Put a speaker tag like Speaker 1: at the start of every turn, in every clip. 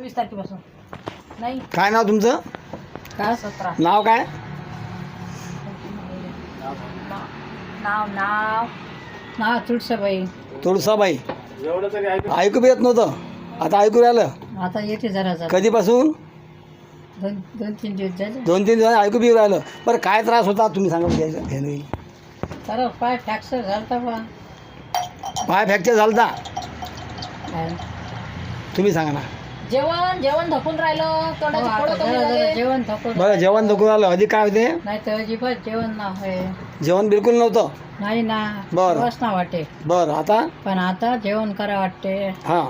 Speaker 1: 26 तारखेपासून. नाही
Speaker 2: काय नाव तुमचं?
Speaker 1: काय 17
Speaker 2: नाव काय?
Speaker 1: नाव नाव नाव तुळसाबाई.
Speaker 2: तुळसाबाई. ऐकू बी येत नव्हतं, आता ऐकू राहिलं.
Speaker 1: आता येते जरा जरा.
Speaker 2: कधीपासून?
Speaker 1: 2-3 दिवस झाले.
Speaker 2: 2-3 दिवस ऐकू बी राहिलं. बरं काय त्रास होता तुम्ही सांगा घ्यायला.
Speaker 1: तर पाय फ्रॅक्चर झालता बा.
Speaker 2: पाय फ्रॅक्चर झालता, तुम्ही सांगा ना.
Speaker 1: जेवण जेवण धकून राहिलं, तोंडाची फोड कमी झाले. जेवण धकून.
Speaker 2: बरं जेवण धकून आलं, अधिक काय होते?
Speaker 1: नाही तर अजिबात जेवण ना होय.
Speaker 2: जेवण बिलकुल नव्हतं?
Speaker 1: नाही ना.
Speaker 2: बरं.
Speaker 1: बस ना वाटे.
Speaker 2: बरं आता?
Speaker 1: पण आता जेवण करा वाटते.
Speaker 2: हां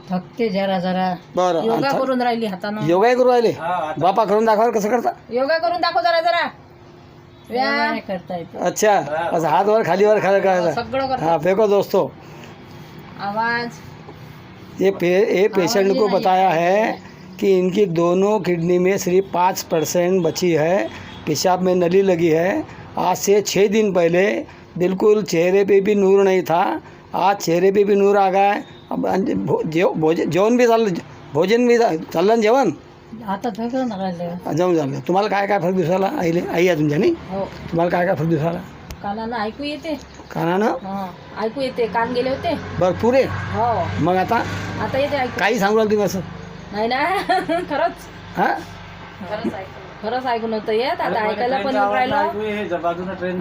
Speaker 1: थकते जरा जरा.
Speaker 2: बरं.
Speaker 1: योगा करून राहिली हातानं.
Speaker 2: योगा करू राहिले? बापा करून दाखवा कसं करता.
Speaker 1: योगा करून दाखव जरा जरा. व्यायाम करता येते.
Speaker 2: अच्छा, असं हात वर खाली वर खाली करायचं.
Speaker 1: सगळं करता.
Speaker 2: हाँ फेंको दोस्तों,
Speaker 1: आवाज.
Speaker 2: ये पेशेंट को बताया है कि इनकी दोनों किडनी में सिर्फ 5% बची है, पेशाब में नली लगी है। आज से 6 दिन पहले बिल्कुल चेहरे पे भी नूर नहीं था, आज चेहरे पे भी नूर आ गया है। अब जेवण भी चाललं, भोजन भी चाललं, जेवण
Speaker 1: आता थकून राहिलं.
Speaker 2: जेवण झालं. तुम्हाला काय काय फरक दिसायला? आई आहे तुमच्या नाही?
Speaker 1: हो.
Speaker 2: तुम्हाला काय काय फरक दिसायला?
Speaker 1: कानानं ऐकू येते.
Speaker 2: कानानं?
Speaker 1: हा ऐकू येते. कान गेले होते.
Speaker 2: बरं पुरे.
Speaker 1: हो
Speaker 2: मग आता
Speaker 1: आता येते ऐकू.
Speaker 2: काही सांगू लागली तुम्ही असं?
Speaker 1: नाही ना. खरंच
Speaker 2: हां
Speaker 1: खरंच ऐकून होतं येत. आता ऐकायला पण येऊन राहिलं.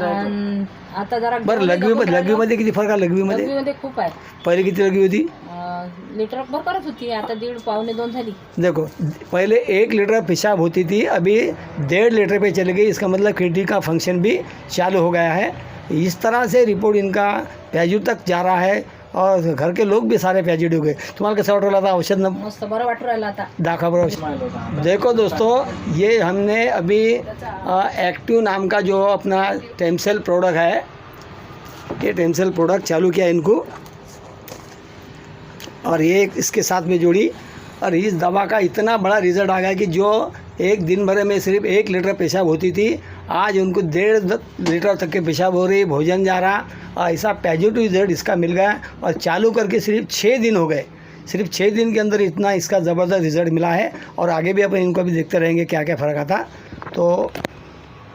Speaker 1: आणि आता जरा
Speaker 2: बरं लघवीमध्ये किती फरक आहे? लघवीमध्ये
Speaker 1: मध्ये खूप आहे.
Speaker 2: पहिले किती लघवी होती?
Speaker 1: लिटर भर करत होती, आता 1.5-1.25 झाली.
Speaker 2: देखो पहले 1 लीटर पेशाब होती थी, अभी 1.5 लीटर पे चली गई। इसका मतलब किडनी का फंक्शन भी चालू हो गया है। इस तरह से रिपोर्ट इनका पॉजिटिव तक जा रहा है और घर के लोग भी सारे पॉजिटिव हो गए। तुम्हाला कसं वाटू राहिलं? औषध न
Speaker 1: मस्त बरं वाटू राहिलं आता.
Speaker 2: दाखवा बरं. देखो दोस्तों, ये हमने अभी एक्टिव नाम का जो अपना टेमसेल प्रोडक्ट है, ये टेमसेल प्रोडक्ट चालू किया इनको, और ये इसके साथ में जोड़ी, और इस दवा का इतना बड़ा रिजल्ट आ गया कि जो एक दिन भर में सिर्फ 1 लीटर पेशाब होती थी, आज उनको 1.5 लीटर तक के पेशाब हो रही, भोजन जा रहा, और ऐसा पॉजिटिव रिजल्ट इसका मिल गया। और चालू करके सिर्फ 6 दिन हो गए, सिर्फ 6 दिन के अंदर इतना इसका ज़बरदस्त रिजल्ट मिला है। और आगे भी अपन इनको भी देखते रहेंगे क्या क्या फ़र्क आता। तो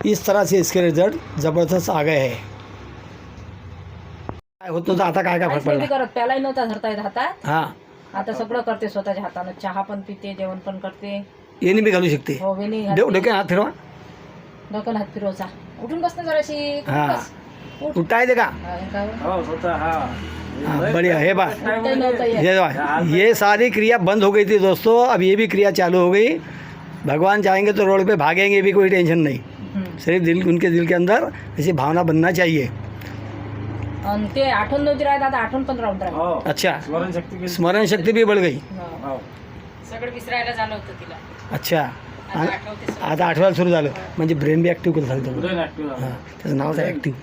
Speaker 2: इस तरह से इसके रिजल्ट ज़बरदस्त आ गए हैं. काय होत नव्हतं, आता काय काय फरक
Speaker 1: काहीच
Speaker 2: पडला?
Speaker 1: नव्हती करत. त्यालाही नव्हता धरता येत हातात.
Speaker 2: हां,
Speaker 1: आता सगळं करते स्वतःच्या हातानं. चहा पण पिते, जेवण पण करते.
Speaker 2: येणे बी घालू शकते.
Speaker 1: हो वेणी
Speaker 2: डोक्यात हात फिरवा.
Speaker 1: डोक्यात हात फिरवचा. उठून बसणं जराशी.
Speaker 2: हां,
Speaker 1: उठ.
Speaker 2: उठता येते का? हाँ, बढ़िया है बात. ये सारी क्रिया बंद हो गई थी दोस्तों, अब ये भी क्रिया चालू हो गई. भगवान चाहेंगे तो रोड पे भागेंगे भी, कोई टेंशन नहीं. सिर्फ दिल, उनके दिल के अंदर ऐसी भावना बनना चाहिए.
Speaker 1: आणि ते आठवण नव्हती राहत, आता आठवण पण राहून राहिली.
Speaker 2: अच्छा, स्मरण शक्ति भी बढ़ गई.
Speaker 1: सगळं विसरायला झालं होतं तिला.
Speaker 2: अच्छा,
Speaker 1: आता आठवते.
Speaker 2: आता आठवायला सुरू झालं, म्हणजे ब्रेन बी ॲक्टिव्ह झालं. हां, त्याचं नावच आहे ॲक्टिव्ह.